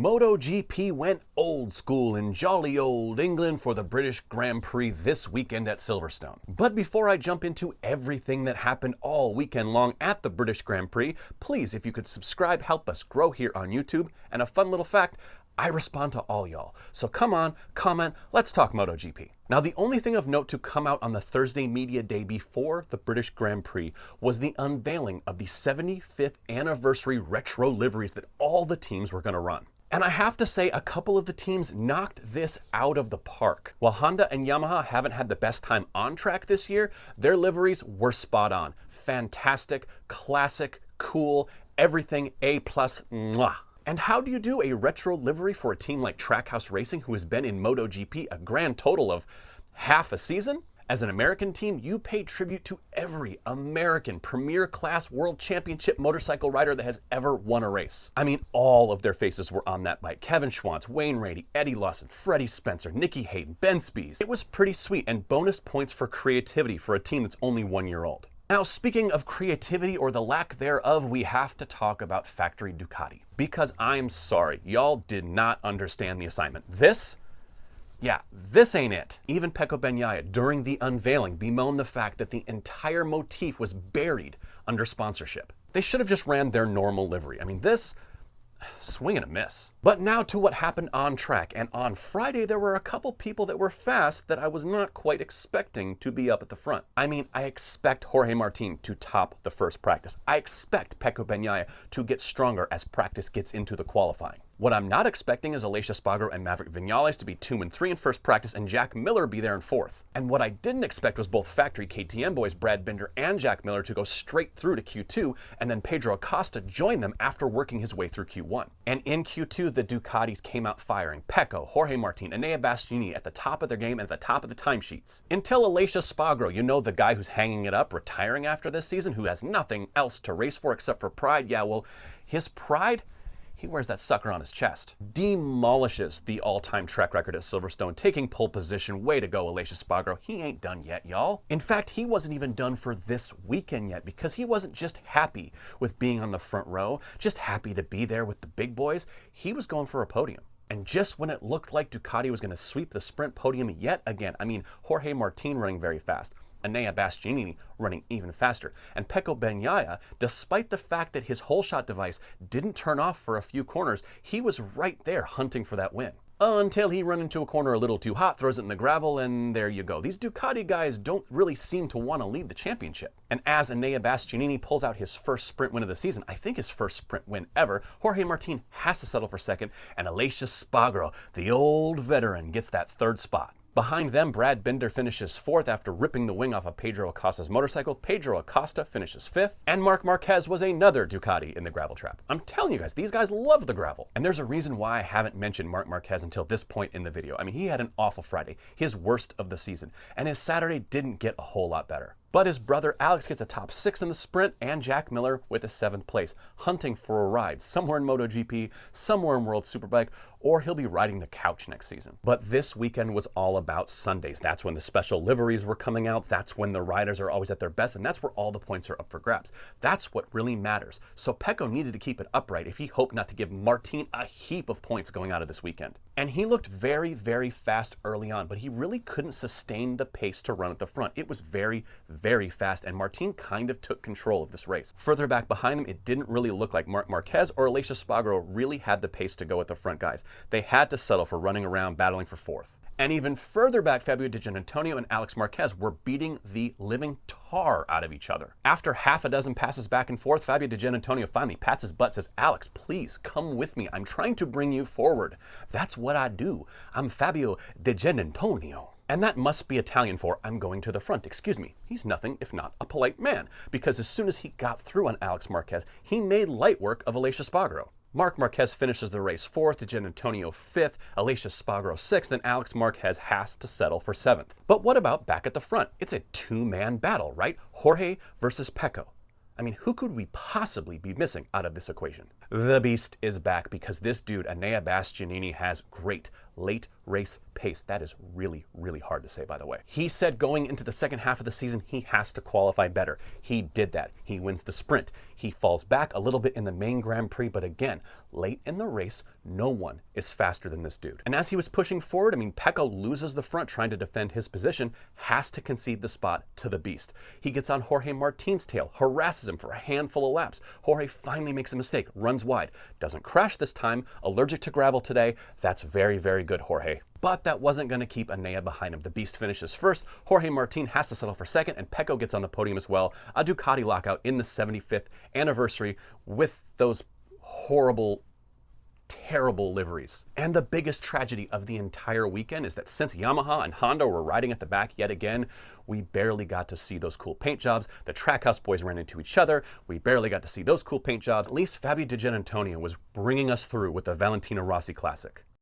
MotoGP went old school in jolly old England for the British Grand Prix this weekend at Silverstone. But before I jump into everything that happened all weekend long at the British Grand Prix, please, if you could subscribe, help us grow here on YouTube. And a fun little fact, I respond to all y'all. So come on, comment, let's talk MotoGP. Now, the only thing of note to come out on the Thursday media day before the British Grand Prix was the unveiling of the 75th anniversary retro liveries that all the teams were going to run. And I have to say, a couple of the teams knocked this out of the park. While Honda and Yamaha haven't had the best time on track this year, their liveries were spot on. Fantastic, classic, cool, everything A+, mwah. And how do you do a retro livery for a team like Trackhouse Racing, who has been in MotoGP a grand total of half a season? As an American team, you pay tribute to every American premier class world championship motorcycle rider that has ever won a race. I mean, all of their faces were on that bike. Kevin Schwantz, Wayne Rady, Eddie Lawson, Freddie Spencer, Nicky Hayden, Ben Spies. It was pretty sweet, and bonus points for creativity for a team that's only 1 year old. Now, speaking of creativity or the lack thereof, we have to talk about factory Ducati. Because I'm sorry, y'all did not understand the assignment. This ain't it. Even Pecco Bagnaia, during the unveiling, bemoaned the fact that the entire motif was buried under sponsorship. They should have just ran their normal livery. I mean, this, swing and a miss. But now to what happened on track. And on Friday, there were a couple people that were fast that I was not quite expecting to be up at the front. I mean, I expect Jorge Martin to top the first practice. I expect Pecco Bagnaia to get stronger as practice gets into the qualifying. What I'm not expecting is Aleix Espargaro and Maverick Viñales to be 2 and 3 in first practice and Jack Miller be there in fourth. And what I didn't expect was both factory KTM boys Brad Binder and Jack Miller to go straight through to Q2 and then Pedro Acosta join them after working his way through Q1. And in Q2, the Ducatis came out firing. Pecco, Jorge Martin, Enea Bastianini at the top of their game and at the top of the timesheets. Until Aleix Espargaro, you know, the guy who's hanging it up, retiring after this season, who has nothing else to race for except for pride. Yeah, well, his pride, he wears that sucker on his chest. Demolishes the all-time track record at Silverstone, taking pole position. Way to go, Aleix Espargaro. He ain't done yet, y'all. In fact, he wasn't even done for this weekend yet, because he wasn't just happy with being on the front row, just happy to be there with the big boys. He was going for a podium. And just when it looked like Ducati was going to sweep the sprint podium yet again, I mean, Jorge Martin running very fast, Enea Bastianini running even faster. And Pecco Bagnaia, despite the fact that his hole shot device didn't turn off for a few corners, he was right there hunting for that win. Until he ran into a corner a little too hot, throws it in the gravel, and there you go. These Ducati guys don't really seem to want to lead the championship. And as Enea Bastianini pulls out his first sprint win of the season, I think his first sprint win ever, Jorge Martin has to settle for second, and Aleix Espargaro, the old veteran, gets that third spot. Behind them, Brad Binder finishes fourth after ripping the wing off of Pedro Acosta's motorcycle. Pedro Acosta finishes fifth, and Marc Marquez was another Ducati in the gravel trap. I'm telling you guys, these guys love the gravel. And there's a reason why I haven't mentioned Marc Marquez until this point in the video. I mean, he had an awful Friday, his worst of the season, and his Saturday didn't get a whole lot better. But his brother Alex gets a top 6 in the sprint, and Jack Miller with a 7th place, hunting for a ride somewhere in MotoGP, somewhere in World Superbike, or he'll be riding the couch next season. But this weekend was all about Sundays. That's when the special liveries were coming out. That's when the riders are always at their best, and that's where all the points are up for grabs. That's what really matters. So Pecco needed to keep it upright if he hoped not to give Martin a heap of points going out of this weekend. And he looked very, very fast early on, but he really couldn't sustain the pace to run at the front. It was very, very fast, and Martin kind of took control of this race. Further back behind them, it didn't really look like Marc Marquez or Aleix Espargaro really had the pace to go at the front guys. They had to settle for running around battling for fourth. And even further back, Fabio Di Giannantonio and Alex Marquez were beating the living tar out of each other. After half a dozen passes back and forth, Fabio Di Giannantonio finally pats his butt, says, "Alex, please come with me. I'm trying to bring you forward. That's what I do. I'm Fabio Di Giannantonio." And that must be Italian for "I'm going to the front." Excuse me, he's nothing if not a polite man, because as soon as he got through on Alex Marquez, he made light work of Aleix Espargaro. Marc Marquez finishes the race 4th, Di Giannantonio 5th, Aleix Espargaro 6th, and Alex Marquez has to settle for 7th. But what about back at the front? It's a two-man battle, right? Jorge versus Pecco. I mean, who could we possibly be missing out of this equation? The beast is back because this dude, Enea Bastianini, has great late race pace. That is really, really hard to say, by the way. He said going into the second half of the season, he has to qualify better. He did that. He wins the sprint. He falls back a little bit in the main Grand Prix, but again, late in the race, no one is faster than this dude. And as he was pushing forward, Pecco loses the front trying to defend his position, has to concede the spot to the beast. He gets on Jorge Martin's tail, harasses him for a handful of laps. Jorge finally makes a mistake, runs wide, doesn't crash this time, allergic to gravel today. That's very, very good, Jorge. But that wasn't going to keep Enea behind him. The beast finishes first, Jorge Martin has to settle for second, and Pecco gets on the podium as well. A Ducati lockout in the 75th anniversary with those horrible, terrible liveries. And the biggest tragedy of the entire weekend is that since Yamaha and Honda were riding at the back yet again, we barely got to see those cool paint jobs. The Trackhouse boys ran into each other. We barely got to see those cool paint jobs. At least Fabio Di Giannantonio was bringing us through with the Valentino Rossi Classic.